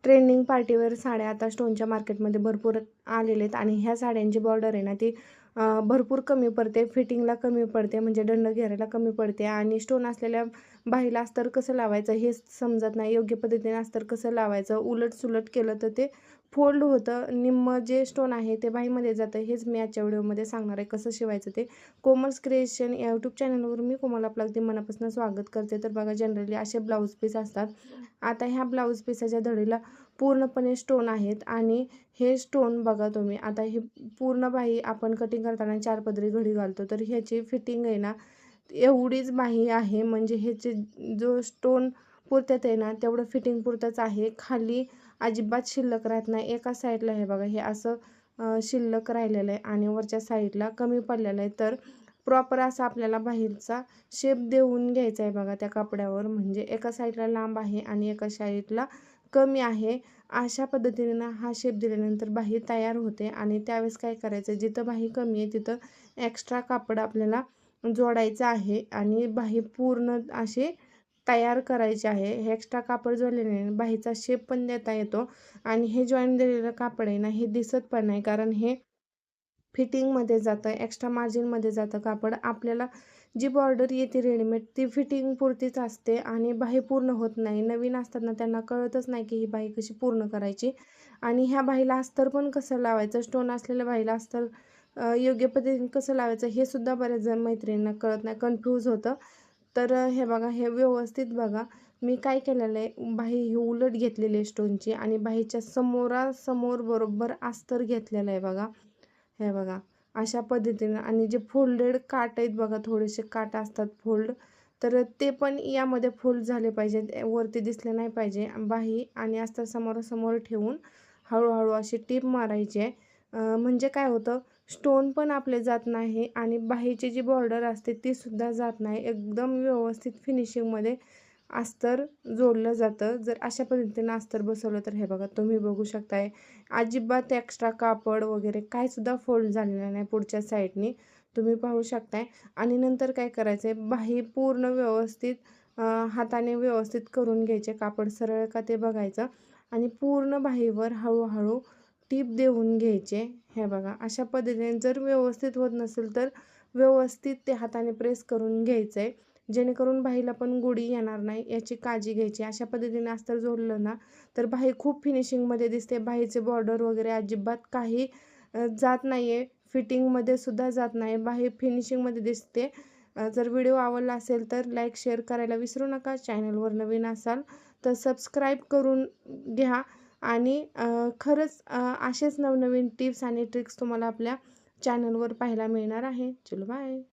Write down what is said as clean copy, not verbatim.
Trending party wear साड्या आता स्टोनच्या मार्केटमध्ये भरपूर आलेले आहेत आणि ह्या साड्यांची बॉर्डर आहे ना ती भरपूर कमी पडते, फिटिंगला कमी पडते, म्हणजे दंड घेरायला कमी पडते आणि स्टोन असलेल्या बाहीला अस्तर कसं लावायचं हे समजत नाही. योग्य पद्धतीने अस्तर कसं लावायचं, उलट-सुलट केलं तर ते फोल्ड होतं. निम्मं जे स्टोन आहे ते बाहीमध्ये जातं. हेच मी आजच्या व्हिडिओमध्ये सांगणार आहे कसं शिवायचं ते. कोमल्स क्रिएशन या यूट्यूब चॅनलवर मी कोमल आपलं अगदी मनापासून स्वागत करते. तर बघा, जनरली असे ब्लाऊज पीस असतात. आता ह्या ब्लाऊज पीसाच्या धडीला पूर्णपणे स्टोन आहेत आणि हे स्टोन बघा तुम्ही. आता हे पूर्ण बाही आपण कटिंग करताना 4 पदरी घडी घालतो, तर ह्याची फिटिंग आहे ना एवढीच बाही आहे. म्हणजे ह्याचे जो स्टोन पुरत्यात आहे ना तेवढं फिटिंग पुरतंच आहे. खाली अजिबात शिल्लक राहत नाही. एका साईडला हे बघा, हे असं शिल्लक राहिलेलं आहे आणि वरच्या साईडला कमी पडलेलं आहे. तर प्रॉपर असा आपल्याला बाहीचा शेप देऊन घ्यायचा आहे बघा त्या कपड्यावर. म्हणजे एका साईडला लांब आहे आणि एका साईडला कमी आहे. अशा पद्धतीने हा शेप दिल्यानंतर बाही तयार होते आणि त्यावेळेस काय करायचं, जिथं बाही कमी आहे तिथं एक्स्ट्रा कापड आपल्याला जोडायचं आहे आणि बाही पूर्ण अशी तयार करायची आहे. हे एक्स्ट्रा कापड जोडल्याने बाहीचा शेप पण देता येतो आणि हे जॉईन दिलेलं कापड आहे ना हे दिसत पण नाही, कारण हे फिटिंगमध्ये जातं, एक्स्ट्रा मार्जिनमध्ये जातं कापड. आपल्याला जी बॉर्डर येते रेडीमेड ती फिटिंग पुरतीच असते आणि बाही पूर्ण होत नाही. नवीन असतात ना त्यांना कळतच नाही की ही बाही कशी पूर्ण करायची आणि ह्या बाहीला अस्तर पण कसं लावायचं, स्टोन असलेल्या बाहीला अस्तर योग्य पद्धतीने कसं लावायचं हे सुद्धा बऱ्याच जण मैत्रिणींना कळत नाही, कन्फ्यूज होतं. तर हे बघा, हे व्यवस्थित बघा मी काय केलेलं आहे, बाही ही उलट घेतलेली आहे स्टोनची आणि बाहीच्या समोरासमोर बरोबर अस्तर घेतलेलं आहे बघा. हे बघा अशा पद्धतीनं आणि जे फोल्डेड काट आहेत बघा, थोडेसे काट असतात फोल्ड, तर ते पण यामध्ये फोल्ड झाले पाहिजेत, वरती दिसले नाही पाहिजे. बाही आणि अस्तर समोरासमोर ठेवून हळूहळू अशी टीप मारायची आहे. म्हणजे काय होतं, स्टोन पण आपले जात नाही आणि बाहीची जी बॉर्डर असते ती सुद्धा जात नाही. एकदम व्यवस्थित फिनिशिंगमध्ये अस्तर जोडलं जातं. जर अशा पद्धतीनं अस्तर बसवलं तर हे बघा तुम्ही बघू शकताय, अजिबात एक्स्ट्रा कापड वगैरे काय सुद्धा फोल्ड झालेलं नाही पुढच्या साईडनी, तुम्ही पाहू शकताय. आणि नंतर काय करायचं आहे, बाही पूर्ण व्यवस्थित हाताने व्यवस्थित करून घ्यायचे, कापड सरळ का ते बघायचं आणि पूर्ण बाहीवर हळूहळू टीप देऊन घ्यायचे. हे बघा अशा पद्धतीने, जर व्यवस्थित होत नसेल तर व्यवस्थित ते हाताने प्रेस करून घ्यायचं आहे, जेणेकरून बाहीला पण गुढी येणार नाही याची काळजी घ्यायची. अशा पद्धतीने अस्तर जोडलं ना तर बाही खूप फिनिशिंगमध्ये दिसते. बाहीचे बॉर्डर वगैरे अजिबात काही जात नाही आहे, फिटिंगमध्ये सुद्धा जात नाही, बाही फिनिशिंगमध्ये दिसते. जर व्हिडिओ आवडला असेल तर लाईक शेअर करायला विसरू नका. चॅनलवर नवीन असाल तर सबस्क्राईब करून घ्या आणि खरंच असेच नवनवीन टिप्स आणि ट्रिक्स तुम्हाला आपल्या चॅनलवर पाहायला मिळणार आहे. चलो बाय.